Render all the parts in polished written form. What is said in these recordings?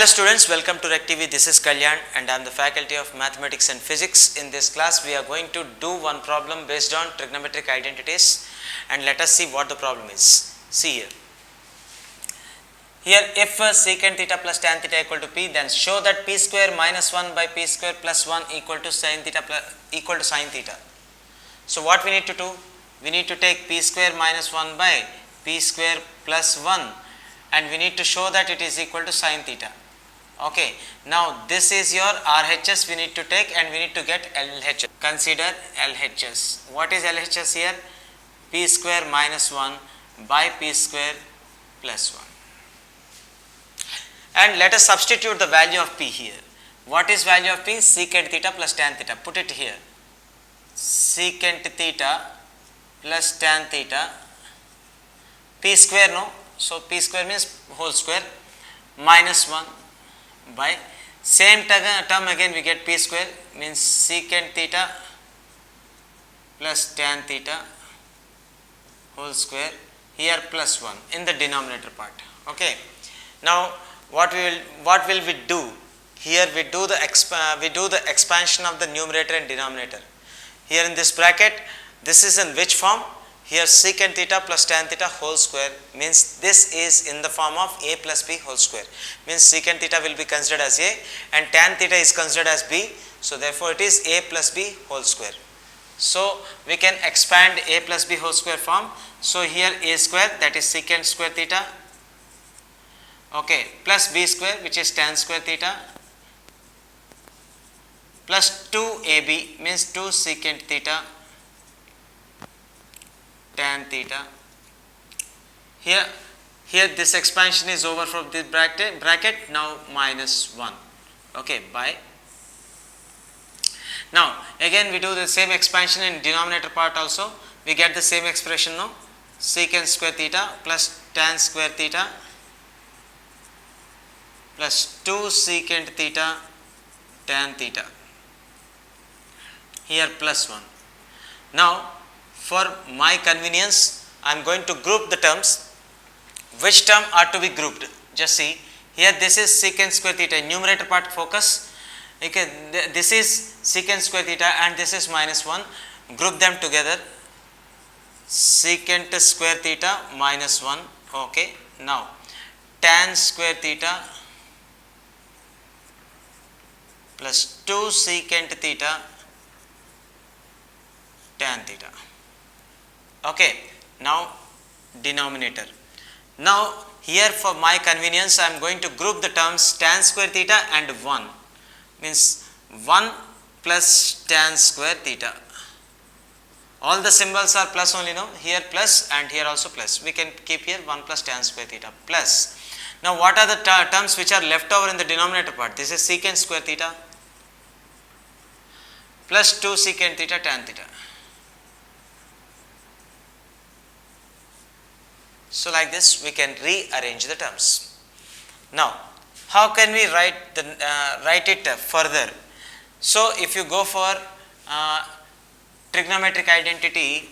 Hello students, welcome to Rec TV. This is Kalyan and I am the faculty of Mathematics and Physics. In this class we are going to do one problem based on trigonometric identities and let us see what the problem is. See here. Here if secant theta plus tan theta equal to p, then show that p square minus 1 by p square plus 1 equal to sin theta equal to sin theta. So what we need to do? We need to take p square minus 1 by p square plus 1 and we need to show that it is equal to sin theta. Okay, now this is your RHS we need to take and we need to get LHS. Consider LHS. What is LHS here? P square minus 1 by p square plus 1. And let us substitute the value of p here. What is value of p? Secant theta plus tan theta. Put it here. Secant theta plus tan theta. P square no. So p square means whole square minus 1 by same term again we get p square means secant theta plus tan theta whole square, here plus 1 in the denominator part. Okay. Now what will we do? Here we do the expansion of the numerator and denominator. Here in this bracket, this is in which form? Here secant theta plus tan theta whole square means this is in the form of a plus b whole square, means secant theta will be considered as a and tan theta is considered as b. So therefore it is a plus b whole square. So we can expand a plus b whole square form. So here a square, that is secant square theta, okay, plus b square which is tan square theta, plus 2ab means 2 secant theta tan theta. Here this expansion is over from this bracket now minus 1, okay, by. Now again we do the same expansion in denominator part also. We get the same expression now, secant square theta plus tan square theta plus 2 secant theta tan theta, here plus 1. Now for my convenience I am going to group the terms. Which term are to be grouped? Just see here, this is secant square theta, numerator part focus. Okay, this is secant square theta and this is minus 1. Group them together, secant square theta minus 1. Okay, now tan square theta plus 2 secant theta tan theta. Okay, now denominator. Now here for my convenience I am going to group the terms tan square theta and 1, means 1 plus tan square theta. All the symbols are plus only, no, here plus and here also plus. We can keep here 1 plus tan square theta plus. Now what are the terms which are left over in the denominator part? This is secant square theta plus 2 secant theta tan theta. So like this we can rearrange the terms. Now how can we write it further? So if you go for trigonometric identity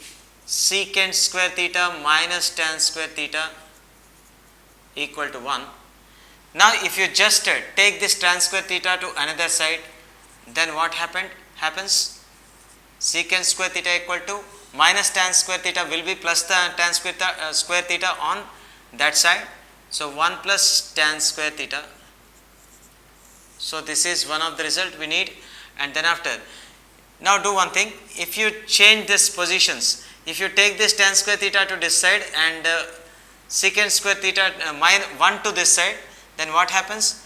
secant square theta minus tan square theta equal to 1. Now if you just take this tan square theta to another side, then what happens? Secant square theta equal to minus tan square theta will be plus the tan square theta on that side. So 1 plus tan square theta. So this is one of the result we need. And then after, now do one thing, if you change these positions, if you take this tan square theta to this side and secant square theta minus 1 to this side, then what happens?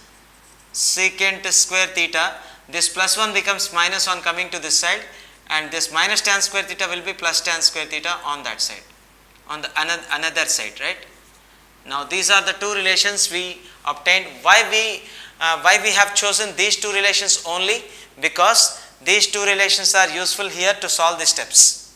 Secant square theta, this plus 1 becomes minus 1 coming to this side, and this minus tan square theta will be plus tan square theta on that side, on the another side, right? Now these are the two relations we obtained. Why we have chosen these two relations only? Because these two relations are useful here to solve the steps.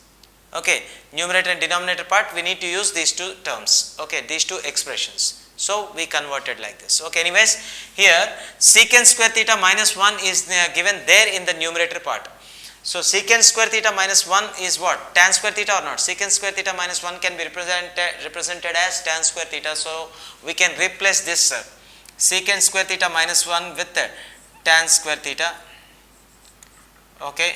Okay, numerator and denominator part we need to use these two terms, okay, these two expressions. So we converted like this. Okay, anyways, here secant square theta minus 1 is given there in the numerator part. So secant square theta minus 1 is what? Tan square theta or not? Secant square theta minus 1 can be represented as tan square theta. So we can replace this secant square theta minus 1 with tan square theta. Okay,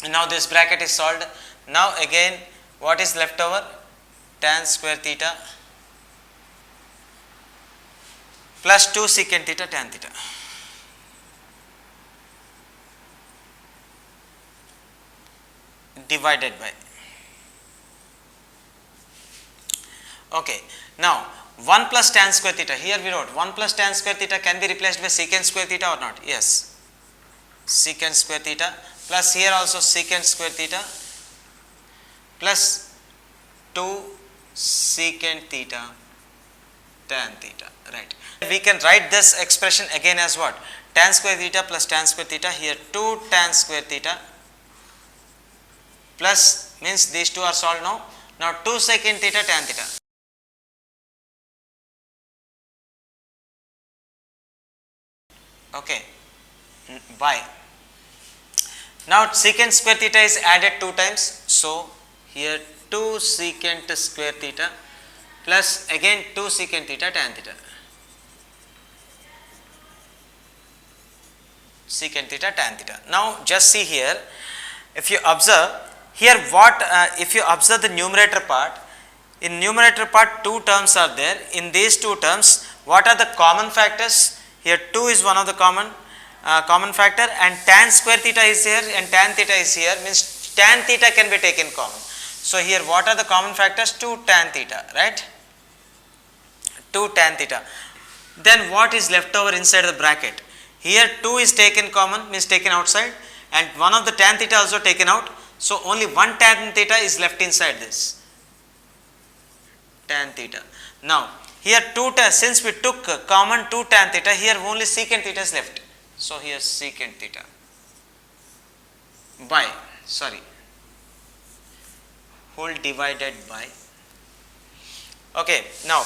now this bracket is solved. Now again what is left over? Tan square theta plus 2 secant theta tan theta. Divided by. Okay, now 1 plus tan square theta, here we wrote 1 plus tan square theta can be replaced by secant square theta or not? Yes, secant square theta plus here also secant square theta plus 2 secant theta tan theta, right. We can write this expression again as what? Tan square theta plus tan square theta, here 2 tan square theta plus means these two are solved now. Now 2 secant theta tan theta. Okay, by. Now secant square theta is added 2 times. So here 2 secant square theta plus again 2 secant theta tan theta. Secant theta tan theta. Now just see here, if you observe here what if you observe the numerator part, in numerator part 2 terms are there. In these 2 terms what are the common factors? Here 2 is one of the common factor, and tan square theta is here and tan theta is here, means tan theta can be taken common. So here what are the common factors? 2 tan theta, right? 2 tan theta. Then what is left over inside the bracket? Here 2 is taken common, means taken outside, and one of the tan theta also taken out. So only one tan theta is left inside this tan theta. Now here 2 tan, since we took common 2 tan theta, here only secant theta is left. So here secant theta by, sorry, whole divided by. Okay, now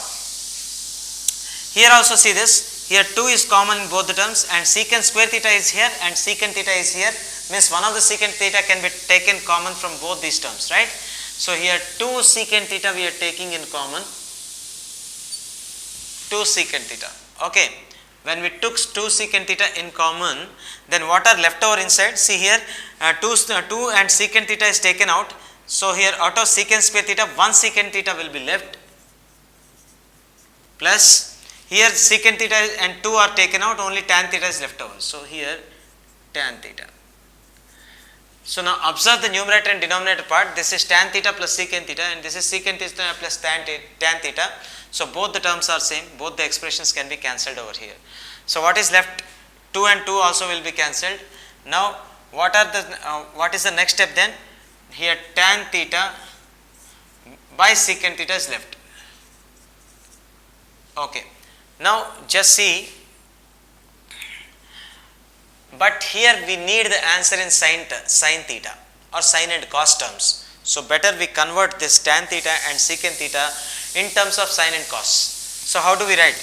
here also see this, here 2 is common in both the terms and secant square theta is here and secant theta is here, means one of the secant theta can be taken common from both these terms, right. So here 2 secant theta we are taking in common, 2 secant theta. Okay, when we took 2 secant theta in common, then what are left over inside? See here 2 and secant theta is taken out. So here out of secant square theta 1 secant theta will be left, plus here secant theta and 2 are taken out, only tan theta is left over. So here tan theta. So now observe the numerator and denominator part. This is tan theta plus secant theta and this is secant theta plus tan theta. So both the terms are same, both the expressions can be cancelled over here. So what is left? 2 and 2 also will be cancelled. Now what is the next step then? Here tan theta by secant theta is left. Okay, now just see, but here we need the answer in sin theta or sin and cos terms. So better we convert this tan theta and secant theta in terms of sin and cos. So how do we write?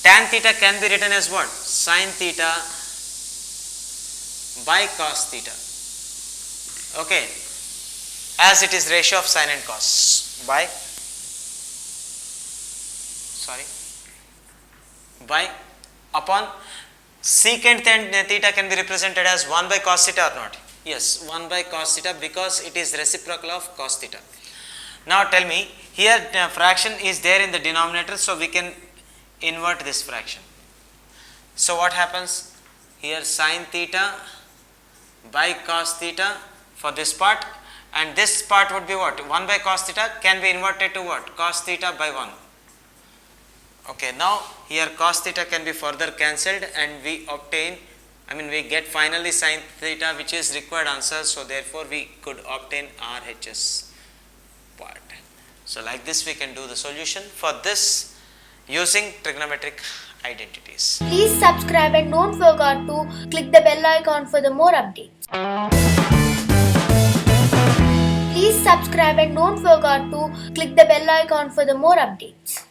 Tan theta can be written as what? Sin theta by cos theta. Okay, as it is ratio of sin and cos by, by upon secant theta can be represented as 1 by cos theta or not? Yes, 1 by cos theta because it is reciprocal of cos theta. Now tell me, here fraction is there in the denominator, so we can invert this fraction. So what happens? Here sin theta by cos theta for this part, and this part would be what? 1 by cos theta can be inverted to what? Cos theta by 1. Okay, now here cos theta can be further cancelled and we obtain, we get finally sin theta, which is required answer. So therefore we could obtain RHS part. So like this we can do the solution for this using trigonometric identities. Please subscribe and don't forget to click the bell icon for the more updates. Please subscribe and don't forget to click the bell icon for the more updates.